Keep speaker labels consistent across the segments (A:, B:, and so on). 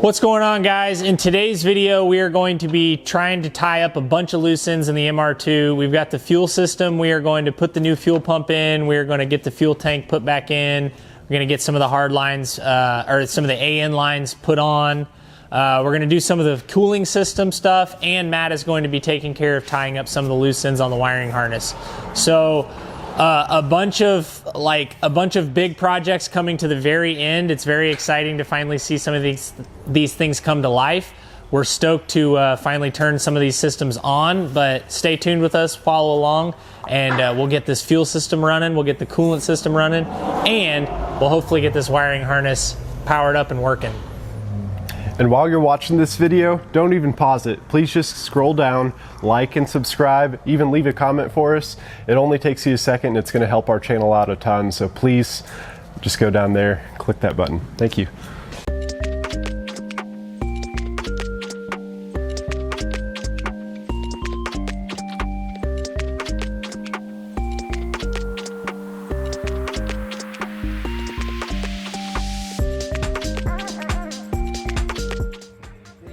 A: What's going on, guys? In today's video, we are going to be trying to tie up a bunch of loose ends in the MR2. We've got the fuel system. We are going to put the new fuel pump in. We are going to get the fuel tank put back in. We're going to get some of the hard lines, or some of the AN lines put on. We're going to do some of the cooling system stuff, and Matt is going to be taking care of tying up some of the loose ends on the wiring harness. So a bunch of big projects coming to the very end. It's very exciting to finally see some of these things come to life. We're stoked to finally turn some of these systems on, but stay tuned with us, follow along, and we'll get this fuel system running, we'll get the coolant system running, and we'll hopefully get this wiring harness powered up and working.
B: And while you're watching this video, don't even pause it. Please just scroll down, like and subscribe, even leave a comment for us. It only takes you a second and it's gonna help our channel out a ton. So please just go down there, click that button. Thank you.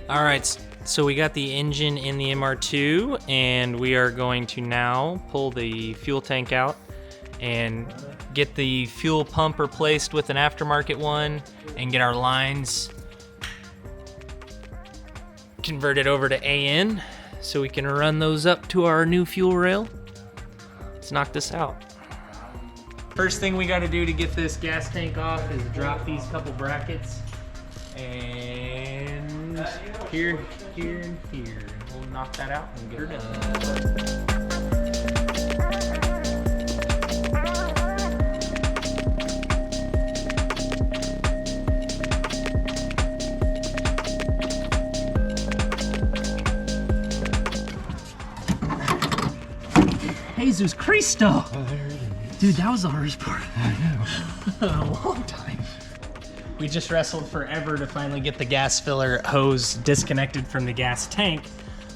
A: All right, so we got the engine in the MR2, and we are going to now pull the fuel tank out and get the fuel pump replaced with an aftermarket one and get our lines converted over to AN so we can run those up to our new fuel rail. Let's knock this out. First thing we got to do to get this gas tank off is drop these couple brackets. And here, and here. We'll knock that out and get her done. Jesus Cristo! Dude, that was the hardest part. I know. A long time. We just wrestled forever to finally get the gas filler hose disconnected from the gas tank,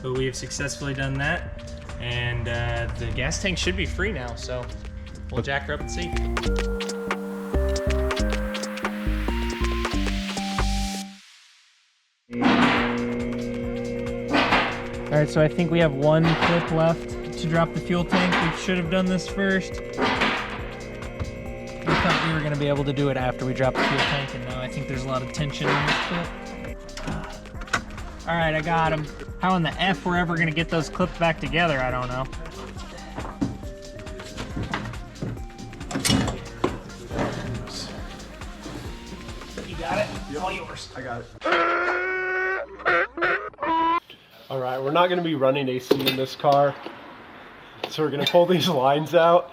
A: but we have successfully done that, and the gas tank should be free now, so we'll jack her up and see. All right, so I think we have one clip left to drop the fuel tank. We should have done this first. We thought we were going to be able to do it after we dropped the fuel tank, and now I think there's a lot of tension on this clip. All right, I got them. How in the F we're ever going to get those clipped back together, I don't know. You got it? Yep. All yours.
B: I got it. All right, we're not going to be running AC in this car, so we're going to pull these lines out.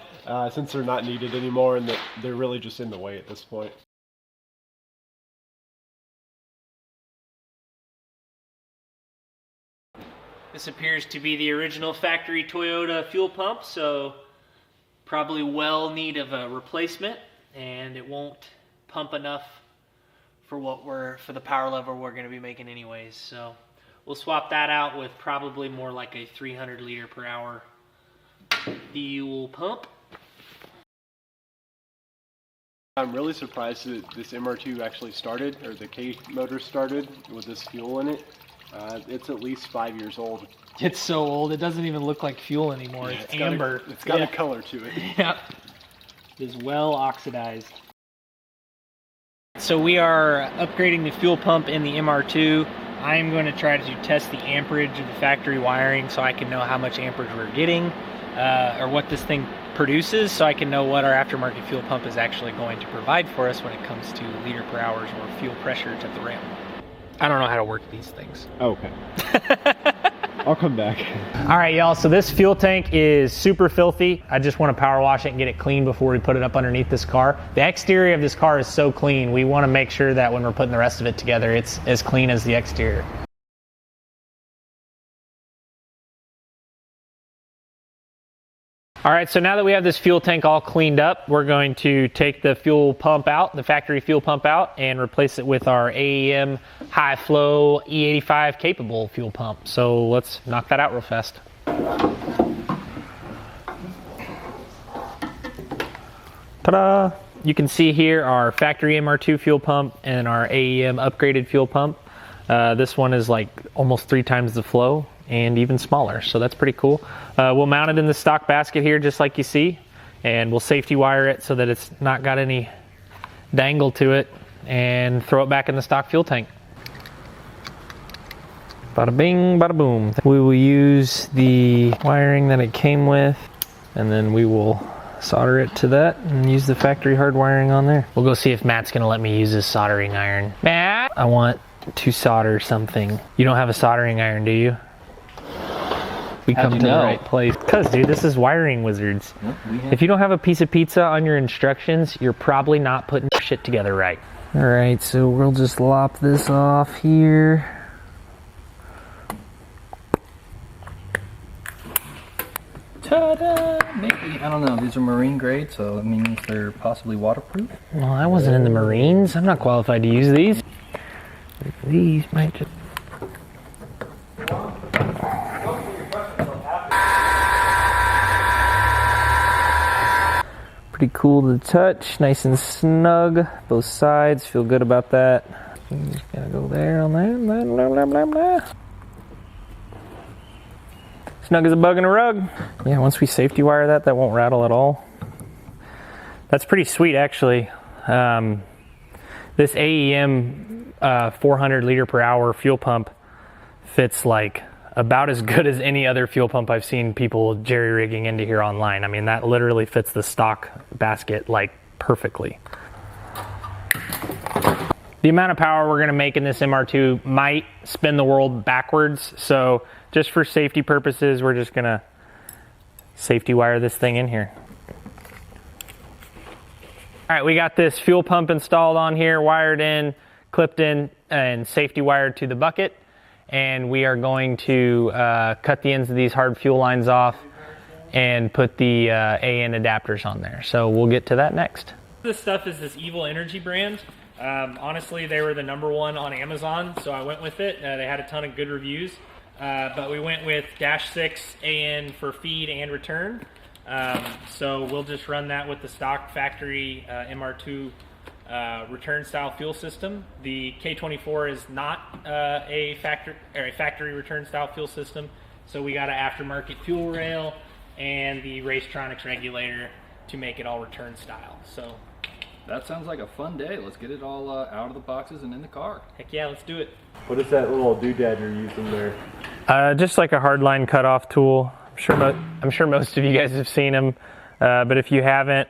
B: Since they're not needed anymore and they're really just in the way at this point.
A: This appears to be the original factory Toyota fuel pump, so probably well need of a replacement, and it won't pump enough for the power level we're going to be making anyways. So we'll swap that out with probably more like a 300 liter per hour fuel pump.
B: I'm really surprised that this MR2 actually started, or the K motor started with this fuel in it. It's at least 5 years old.
A: It's so old, it doesn't even look like fuel anymore. Yeah, it's amber.
B: It's got a color to it.
A: Yep. It is well oxidized. So we are upgrading the fuel pump in the MR2. I'm going to try to test the amperage of the factory wiring so I can know how much amperage we're getting, or what this thing produces, so I can know what our aftermarket fuel pump is actually going to provide for us when it comes to liter per hours or fuel pressures at the rim. I don't know how to work these things.
B: Okay. I'll come back.
A: All right, y'all, so this fuel tank is super filthy. I just want to power wash it and get it clean before we put it up underneath this car. The exterior of this car is so clean. We want to make sure that when we're putting the rest of it together, it's as clean as the exterior. All right, so now that we have this fuel tank all cleaned up, we're going to take the fuel pump out, the factory fuel pump out, and replace it with our AEM high flow E85-capable fuel pump. So let's knock that out real fast. Ta-da! You can see here our factory MR2 fuel pump and our AEM upgraded fuel pump. This one is like almost 3 times the flow and even smaller, so that's pretty cool. We'll mount it in the stock basket here just like you see, and we'll safety wire it so that it's not got any dangle to it, and throw it back in the stock fuel tank. Bada bing, bada boom. We will use the wiring that it came with, and then we will solder it to that and use the factory hard wiring on there. We'll go see if Matt's gonna let me use his soldering iron. Matt, I want to solder something. You don't have a soldering iron, do you? We come to the right place. Cause dude, this is wiring wizards. Yep, if you don't have a piece of pizza on your instructions, you're probably not putting shit together right. All right, so we'll just lop this off here.
C: Ta-da! Maybe, I don't know, these are marine grade, so that means they're possibly waterproof.
A: Well, I wasn't in the Marines. I'm not qualified to use these. These might just... Pretty cool to touch, nice and snug. Both sides, feel good about that. Just gotta go there on there. Blah, blah, blah, blah. Snug as a bug in a rug. Yeah, once we safety wire that, that won't rattle at all. That's pretty sweet, actually. This AEM 400 liter per hour fuel pump fits like about as good as any other fuel pump I've seen people jerry rigging into here online. I mean, that literally fits the stock basket like perfectly. The amount of power we're gonna make in this MR2 might spin the world backwards, so just for safety purposes, we're just gonna safety wire this thing in here. All right, we got this fuel pump installed on here, wired in, clipped in, and safety wired to the bucket. And we are going to cut the ends of these hard fuel lines off and put the AN adapters on there. So we'll get to that next. This stuff is this Evil Energy brand. Honestly, they were the #1 on Amazon, so I went with it. They had a ton of good reviews, but we went with -6 AN for feed and return. So we'll just run that with the stock factory MR2 return style fuel system. The K24 is not a factory return style fuel system, so we got an aftermarket fuel rail and the Racetronics regulator to make it all return style. So
C: that sounds like a fun day. Let's get it all out of the boxes and in the car.
A: Heck yeah, let's do it.
B: What is that little doodad you're using there?
A: Just like a hardline cutoff tool. I'm sure most of you guys have seen them, but if you haven't,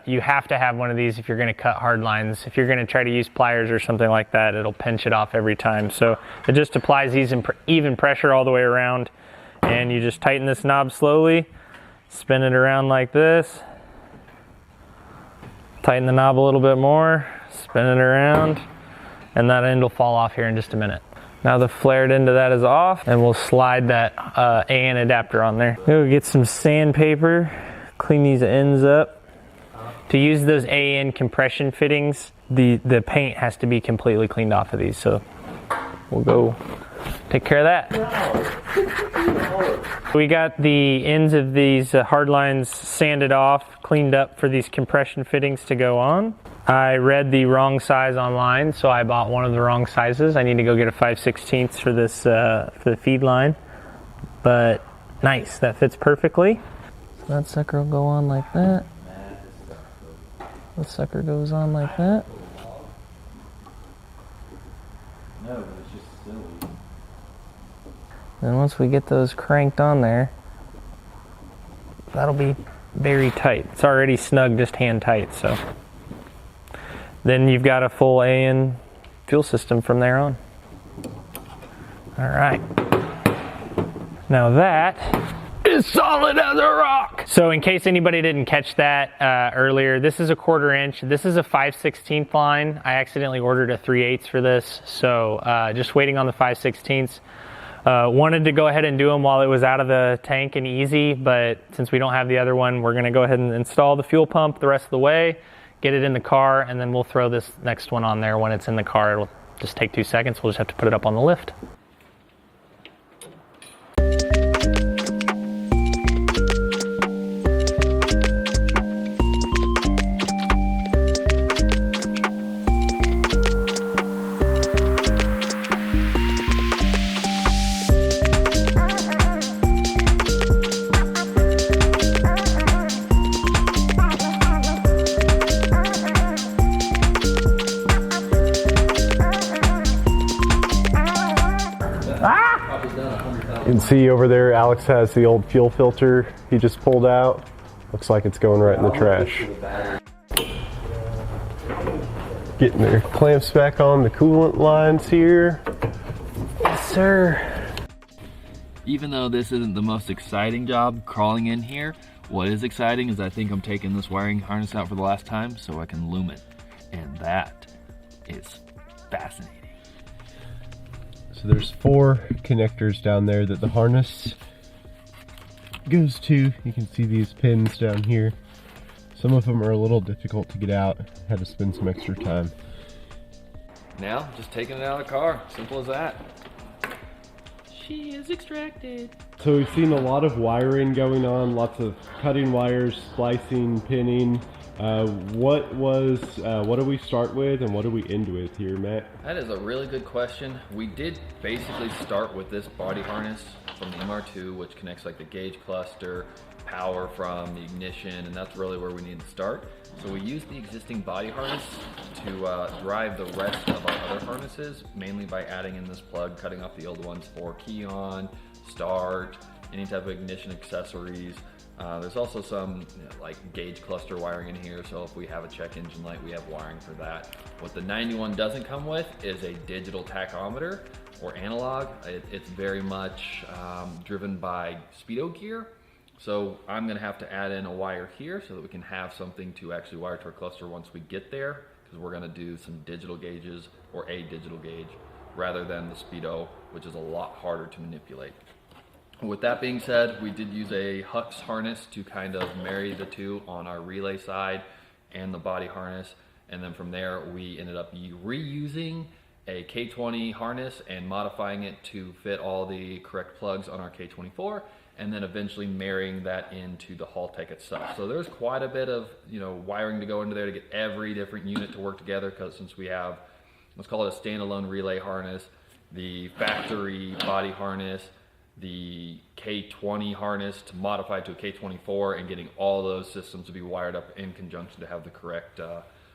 A: you have to have one of these if you're going to cut hard lines. If you're going to try to use pliers or something like that, it'll pinch it off every time. So it just applies even pressure all the way around, and you just tighten this knob slowly, spin it around like this, tighten the knob a little bit more, spin it around, and that end will fall off here in just a minute. Now the flared end of that is off, and we'll slide that AN adapter on there. We'll get some sandpaper, clean these ends up. To use those AN compression fittings, the paint has to be completely cleaned off of these, so we'll go take care of that. We got the ends of these hard lines sanded off, cleaned up for these compression fittings to go on. I read the wrong size online, so I bought one of the wrong sizes. I need to go get a 5/16 for this for the feed line, but nice, that fits perfectly. So that sucker will go on like that. The sucker goes on like that.
C: No, but it's just silly.
A: Then once we get those cranked on there, that'll be very tight. It's already snug, just hand tight, so. Then you've got a full AN fuel system from there on. All right. Now that is solid as a rock. So in case anybody didn't catch that earlier, this is a 1/4 inch. This is a 5/16 line. I accidentally ordered a 3/8 for this, so just waiting on the 5/16. Wanted to go ahead and do them while it was out of the tank and easy, but since we don't have the other one, we're gonna go ahead and install the fuel pump the rest of the way, get it in the car, and then we'll throw this next one on there when it's in the car. It'll just take 2 seconds. We'll just have to put it up on the lift.
B: see over there, Alex has the old fuel filter he just pulled out. Looks like it's going right in the trash. Getting their clamps back on the coolant lines here. Yes, sir.
C: Even though this isn't the most exciting job crawling in here, what is exciting is I think I'm taking this wiring harness out for the last time so I can loom it. And that is fascinating.
B: So there's 4 connectors down there that the harness goes to. You can see these pins down here. Some of them are a little difficult to get out. Had to spend some extra time.
C: Now, just taking it out of the car. Simple as that. She is extracted.
B: So we've seen a lot of wiring going on, lots of cutting wires, splicing, pinning. What do we start with and what do we end with here, Matt?
C: That is a really good question. We did basically start with this body harness from the MR2, which connects like the gauge cluster, power from the ignition, and that's really where we need to start. So we used the existing body harness to drive the rest of our other harnesses, mainly by adding in this plug, cutting off the old ones for key on, start, any type of ignition accessories. There's also some like gauge cluster wiring in here, so if we have a check engine light, we have wiring for that. What the 91 doesn't come with is a digital tachometer or analog. It's very much driven by speedo gear. So I'm gonna have to add in a wire here so that we can have something to actually wire to our cluster once we get there, because we're gonna do some digital gauges or a digital gauge rather than the speedo, which is a lot harder to manipulate. With that being said, we did use a Hux harness to kind of marry the two on our relay side and the body harness. And then from there, we ended up reusing a K20 harness and modifying it to fit all the correct plugs on our K24, and then eventually marrying that into the Haltech itself. So there's quite a bit of wiring to go into there to get every different unit to work together, because since we have, let's call it a standalone relay harness, the factory body harness, the K20 harness to modify to a K24, and getting all those systems to be wired up in conjunction to have the correct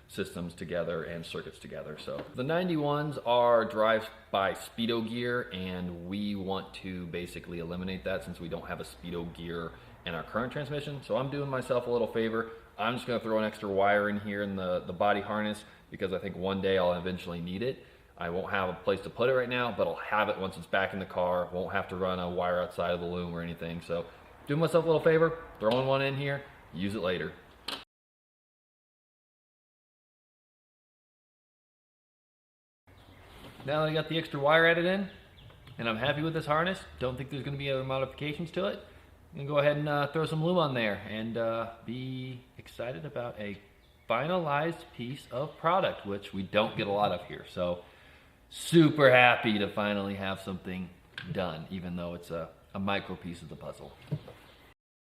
C: systems together and circuits together. So the 91s are drives by speedo gear, and we want to basically eliminate that since we don't have a speedo gear in our current transmission. So I'm doing myself a little favor. I'm just gonna throw an extra wire in here in the body harness, because I think one day I'll eventually need it. I won't have a place to put it right now, but I'll have it once it's back in the car. Won't have to run a wire outside of the loom or anything. So doing myself a little favor, throwing one in here, use it later. Now that I got the extra wire added in, and I'm happy with this harness, don't think there's gonna be other modifications to it, I'm gonna go ahead and throw some loom on there and be excited about a finalized piece of product, which we don't get a lot of here. So super happy to finally have something done, even though it's a micro piece of the puzzle.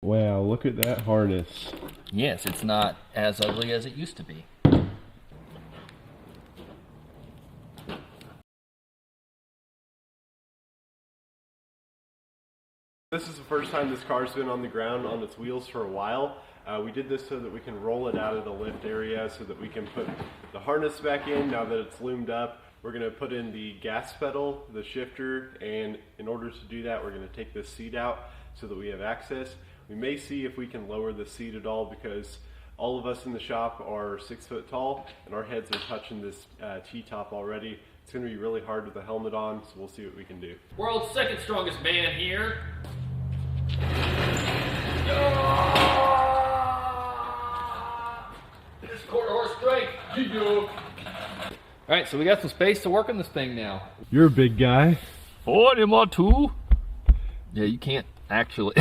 B: Wow, look at that harness.
C: Yes, it's not as ugly as it used to be.
B: This is the first time this car's been on the ground on its wheels for a while. We did this so that we can roll it out of the lift area so that we can put the harness back in now that it's loomed up. We're going to put in the gas pedal, the shifter, and in order to do that, we're going to take this seat out so that we have access. We may see if we can lower the seat at all, because all of us in the shop are 6 foot tall and our heads are touching this T-top already. It's going to be really hard with the helmet on, so we'll see what we can do.
C: World's second strongest man here. This quarter horse strength. All right, so we got some space to work on this thing now.
B: You're a big guy.
C: Ford MR2. Yeah, you can't actually.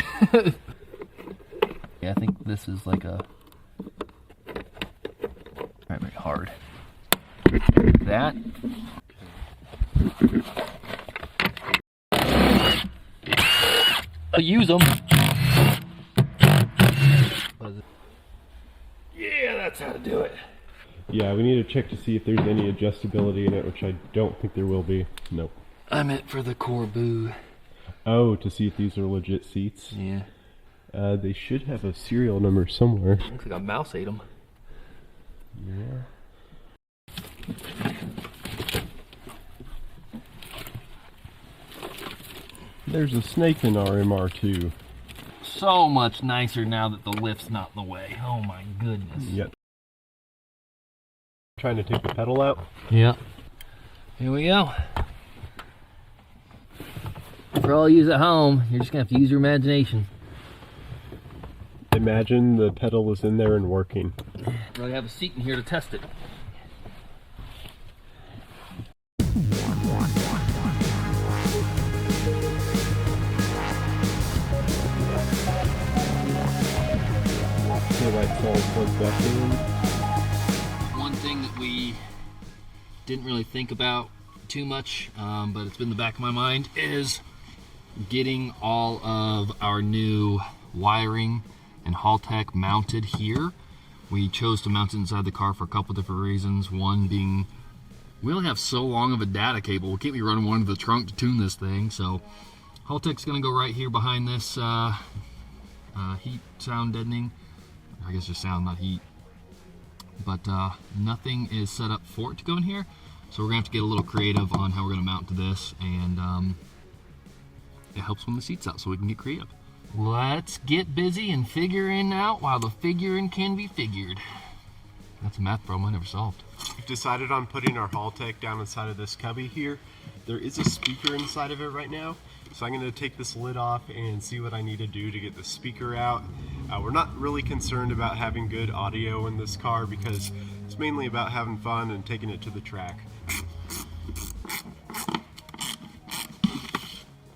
C: Yeah, I think this is like a very hard. That. I'll use them. Yeah, that's how to do it.
B: Yeah, we need to check to see if there's any adjustability in it, which I don't think there will be. Nope.
C: I meant for the Corbu.
B: Oh, to see if these are legit seats?
C: Yeah.
B: They should have a serial number somewhere.
C: Looks like a mouse ate them.
B: Yeah. There's a snake in our MR2.
D: So much nicer now that the lift's not in the way. Oh my goodness.
B: Yep. Trying to take the pedal out.
D: Yep. Here we go. For all you at home, you're just gonna have to use your imagination.
B: Imagine the pedal was in there and working.
D: Really have a seat in here to test it. One thing that we didn't really think about too much, but it's been in the back of my mind, is getting all of our new wiring and Haltech mounted here. We chose to mount it inside the car for a couple different reasons. One being, we only have so long of a data cable. We can't be running one to the trunk to tune this thing. So Haltech's gonna go right here behind this heat sound deadening. I guess just sound, not heat. But nothing is set up for it to go in here. So we're gonna have to get a little creative on how we're gonna mount to this, and it helps when the seat's out so we can get creative. Let's get busy and figuring out while the figuring can be figured. That's a math problem I never solved.
B: We've decided on putting our Haltech down inside of this cubby here. There is a speaker inside of it right now, so I'm going to take this lid off and see what I need to do to get the speaker out. We're not really concerned about having good audio in this car because it's mainly about having fun and taking it to the track.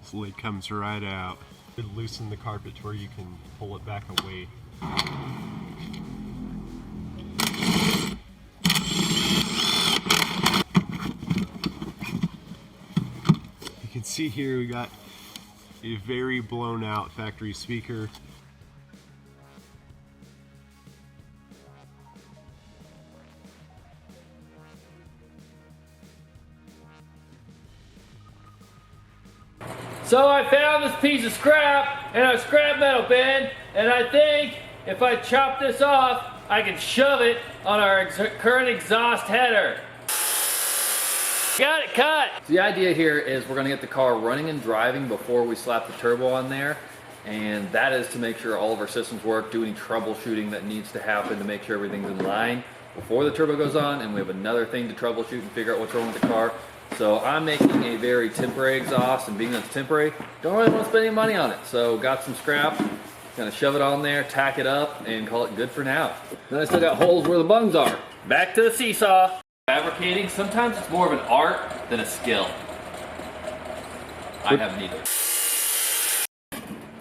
B: This lid comes right out. Loosen the carpet to where you can pull it back away. You can see here we got a very blown out factory speaker.
D: So I found this piece of scrap in a scrap metal bin, and I think if I chop this off, I can shove it on our current exhaust header. Got it cut!
C: So the idea here is we're gonna get the car running and driving before we slap the turbo on there. And that is to make sure all of our systems work, do any troubleshooting that needs to happen to make sure everything's in line before the turbo goes on. And we have another thing to troubleshoot and figure out what's wrong with the car. So I'm making a very temporary exhaust, and being that it's temporary, don't really want to spend any money on it. So got some scrap, gonna shove it on there, tack it up, and call it good for now. Then I still got holes where the bungs are. Back to the seesaw. Fabricating, sometimes it's more of an art than a skill. I have neither.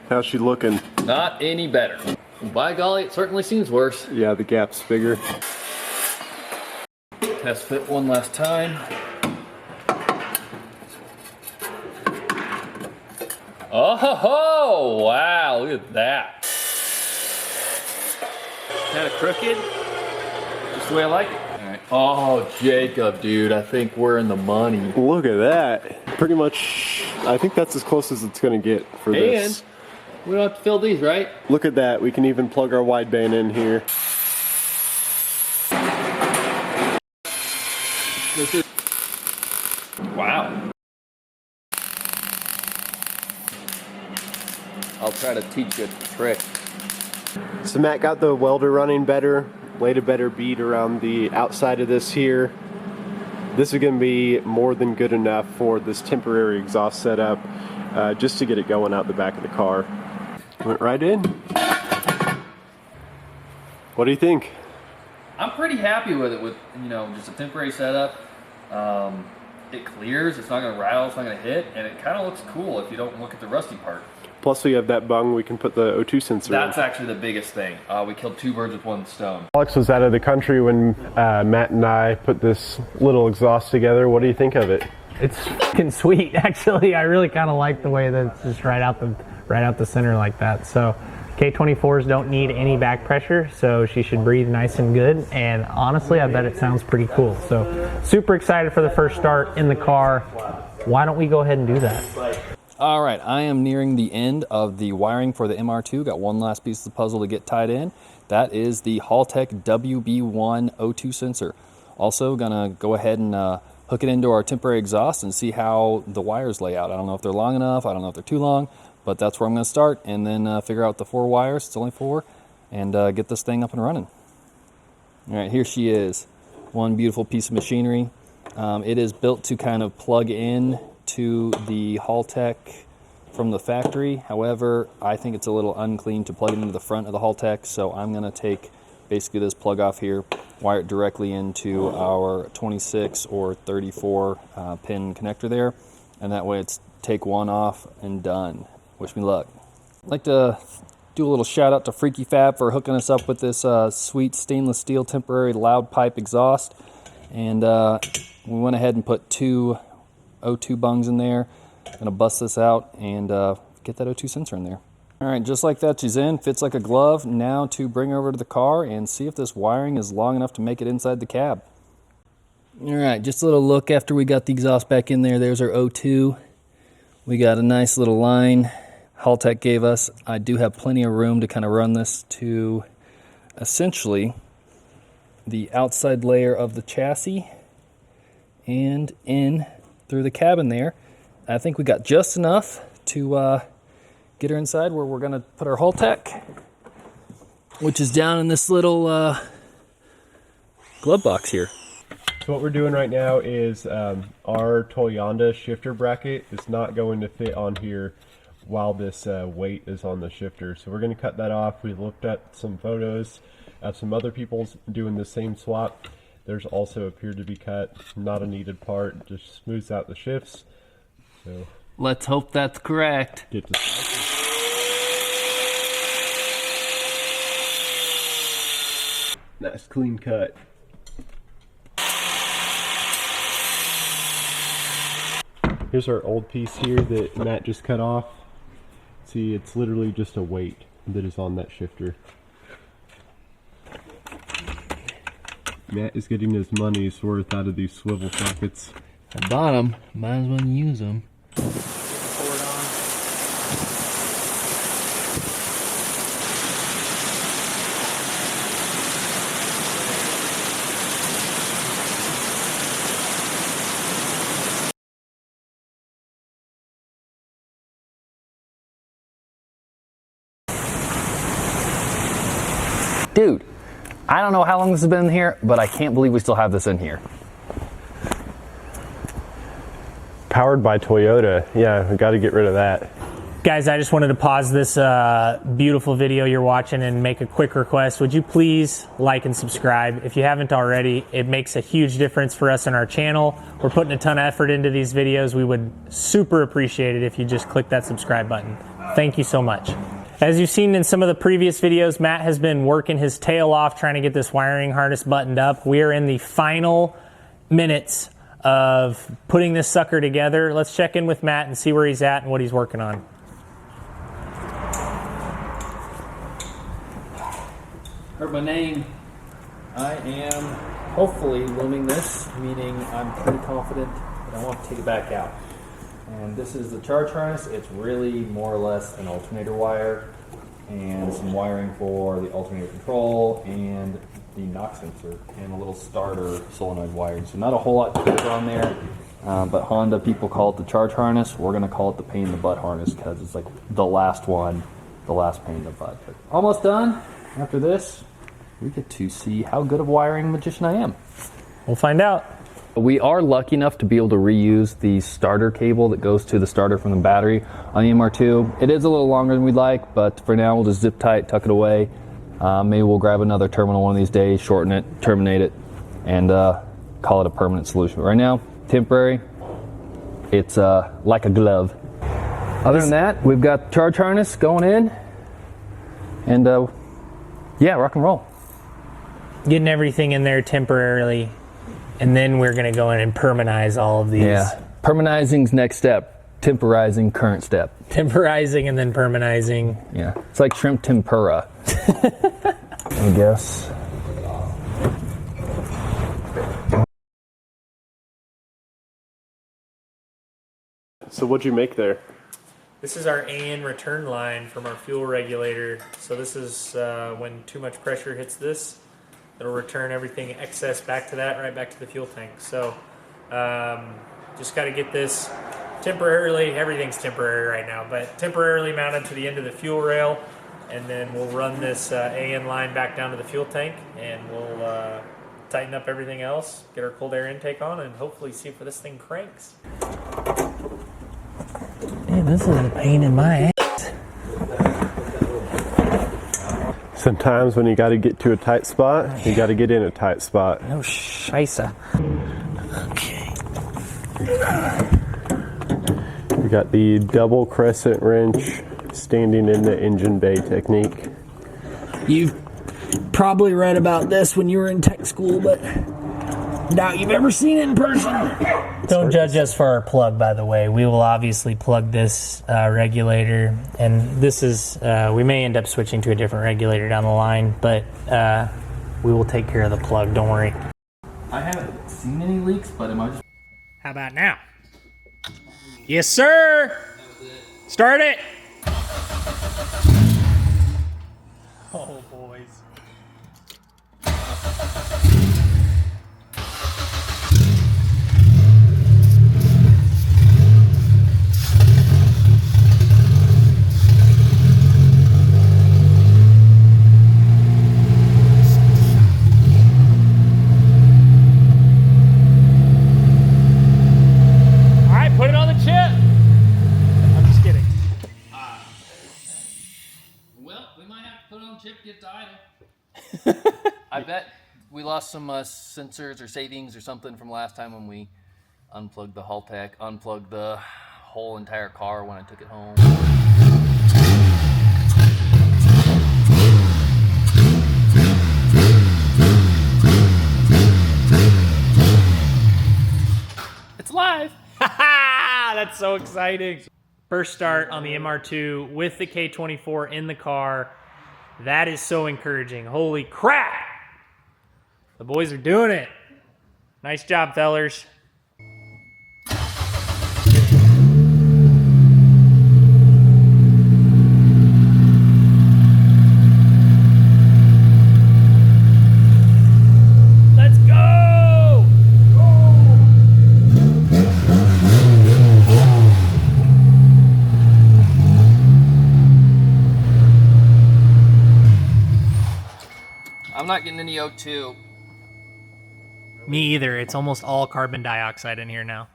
B: How's she looking?
C: Not any better. By golly, it certainly seems worse.
B: Yeah, the gap's bigger.
C: Test fit one last time. Oh, ho, ho, wow, look at that. Kind of crooked, just the way I like it. All right. Oh, Jacob, dude, I think we're in the money.
B: Look at that. Pretty much, I think that's as close as it's gonna get for this.
C: And we don't have to fill these, right?
B: Look at that, we can even plug our wideband in here.
C: This is, wow. I'll try to teach you a trick.
B: So Matt got the welder running better, laid a better bead around the outside of this here. This is going to be more than good enough for this temporary exhaust setup, just to get it going out the back of the car. Went right in. What do you think?
C: I'm pretty happy with it, with, you know, just a temporary setup. It clears, it's not going to rattle, it's not going to hit, and it kind of looks cool if you don't look at the rusty part.
B: Plus we have that bung we can put the O2 sensor
C: That's
B: in.
C: actually the biggest thing. We killed two birds with one stone.
B: Alex was out of the country when Matt and I put this little exhaust together. What do you think of it?
A: It's fucking sweet, actually. I really kind of like the way that it's just right out the center like that. So K24s don't need any back pressure, so she should breathe nice and good. And honestly, I bet it sounds pretty cool. So super excited for the first start in the car. Why don't we go ahead and do that?
C: All right, I am nearing the end of the wiring for the MR2. Got one last piece of the puzzle to get tied in. That is the Haltech WB1 O2 sensor. Also gonna go ahead and hook
D: hook it into our temporary exhaust and see how the wires lay out. I don't know if they're long enough, I don't know if they're too long, but that's where I'm going to start, and then figure out the 4 wires, it's only 4, and get this thing up and running. All right, here she is. One beautiful piece of machinery. It is built to kind of plug in to the Haltech from the factory. However, I think it's a little unclean to plug it into the front of the Haltech, so I'm going to take basically this plug off here, wire it directly into our 26 or 34 pin connector there, and that way it's take one off and done. Wish me luck. I'd like to do a little shout out to Freaky Fab for hooking us up with this sweet stainless steel temporary loud pipe exhaust, and we went ahead and put 2 O2 bungs in there. Gonna bust this out and get that O2 sensor in there. All right, just like that, she's in, fits like a glove. Now to bring her over to the car and see if this wiring is long enough to make it inside the cab. All right, just a little look after we got the exhaust back in there. There's our O2. We got a nice little line Haltech gave us. I do have plenty of room to kind of run this to essentially the outside layer of the chassis and in through the cabin there. I think we got just enough to get her inside where we're going to put our Haltech, which is down in this little glove box here.
B: So what we're doing right now is our Toyota shifter bracket is not going to fit on here while this weight is on the shifter. So we're going to cut that off. We looked at some photos of some other people doing the same swap. There's also appeared to be cut, not a needed part, just smooths out the shifts. So
D: let's hope that's correct.
B: Get to nice clean cut. Here's our old piece here that Matt just cut off. See, it's literally just a weight that is on that shifter. Matt is getting his money's worth out of these swivel sockets.
D: I bought them, might as well use them. Dude, I don't know how long this has been in here, but I can't believe we still have this in here.
B: Powered by Toyota. Yeah, we got to get rid of that.
A: Guys, I just wanted to pause this beautiful video you're watching and make a quick request. Would you please like and subscribe? If you haven't already, it makes a huge difference for us on our channel. We're putting a ton of effort into these videos. We would super appreciate it if you just click that subscribe button. Thank you so much. As you've seen in some of the previous videos, Matt has been working his tail off trying to get this wiring harness buttoned up. We are in the final minutes of putting this sucker together. Let's check in with Matt and see where he's at and what he's working on. Heard my name. I am hopefully looming this, meaning I'm pretty confident that I want to take it back out. And this is the charge harness. It's really more or less an alternator wire and some wiring for the alternator control and the knock sensor and a little starter solenoid wiring. So not a whole lot to put on there, but Honda people call it the charge harness. We're going to call it the pain in the butt harness because it's like the last one, the last pain in the butt. But almost done. After this, we get to see how good of a wiring magician I am. We'll find out. We are lucky enough to be able to reuse the starter cable that goes to the starter from the battery on the MR2. It is a little longer than we'd like, but for now we'll just zip tie it, tuck it away. Maybe we'll grab another terminal one of these days, shorten it, terminate it, and call it a permanent solution. But right now, temporary, it's like a glove. Other than that, we've got the charge harness going in, and yeah, rock and roll. Getting everything in there temporarily. And then we're going to go in and permanize all of these. Yeah, permanizing's next step. Temporizing, current step. Temporizing and then permanizing. Yeah, it's like shrimp tempura. I guess.
B: So what'd you make there?
A: This is our AEM return line from our fuel regulator. So this is when too much pressure hits this, it'll return everything excess back to that, right back to the fuel tank. So Just got to get this temporarily, everything's temporary right now, but temporarily mounted to the end of the fuel rail, and then we'll run this AN line back down to the fuel tank, and we'll tighten up everything else, get our cold air intake on, and hopefully see if this thing cranks. Man, this is a pain in my ass.
B: Sometimes when you got to get to a tight spot, you got to get in a tight spot.
A: No scheisse. Okay.
B: We got the double crescent wrench standing in the engine bay technique.
A: You've probably read about this when you were in tech school, but doubt you've ever seen it in person. Don't judge us for our plug, by the way. We will obviously plug this regulator, and this is, we may end up switching to a different regulator down the line, but we will take care of the plug, don't worry.
C: I haven't seen any leaks, but am I just...
A: How about now? Yes, sir! Start it! Oh, boys.
D: I bet we lost some sensors or savings or something from last time when we unplugged the Haltech, unplugged the whole entire car when I took it home.
A: It's live! That's so exciting. First start on the MR2 with the K24 in the car. That is so encouraging. Holy crap! The boys are doing it. Nice job, fellers. Let's go!
D: I'm not getting any O2.
A: Me either. It's almost all carbon dioxide in here now.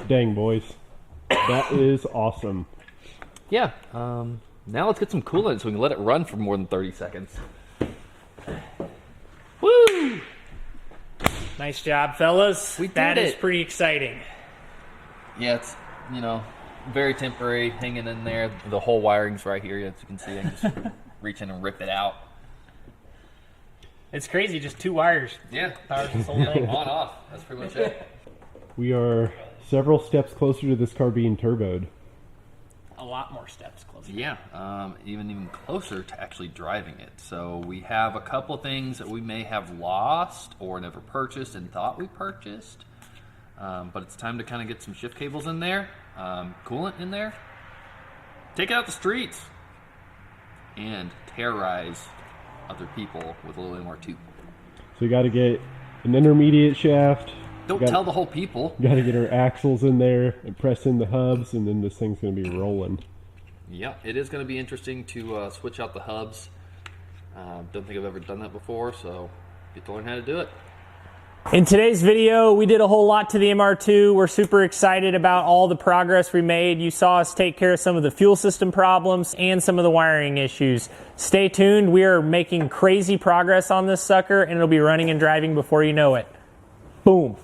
B: Dang, boys. That is awesome.
D: Yeah, now let's get some coolant so we can let it run for more than 30 seconds. Woo!
A: Nice job, fellas.
D: We did
A: That is
D: it.
A: pretty exciting.
D: Yeah, it's, you know, very temporary, hanging in there. The whole wiring's right here, as you can see. I can just reach in and rip it out.
A: It's crazy, just 2 wires.
D: Yeah,
A: Powers this whole thing.
D: on, off. That's pretty much it.
B: We are several steps closer to this car being turboed.
A: A lot more steps closer.
D: Yeah, even closer to actually driving it. So we have a couple things that we may have lost or never purchased and thought we purchased. But it's time to kind of get some shift cables in there, coolant in there, take it out the streets, and terrorize other people with a little MR2.
B: So you got to get an intermediate shaft.
D: Don't tell the whole people.
B: Got to get our axles in there and press in the hubs, and then this thing's going to be rolling.
D: Yeah, it is going to be interesting to switch out the hubs. Don't think I've ever done that before, so get to learn how to do it.
A: In today's video, we did a whole lot to the MR2. We're super excited about all the progress we made. You saw us take care of some of the fuel system problems and some of the wiring issues. Stay tuned. We are making crazy progress on this sucker, and it'll be running and driving before you know it. Boom.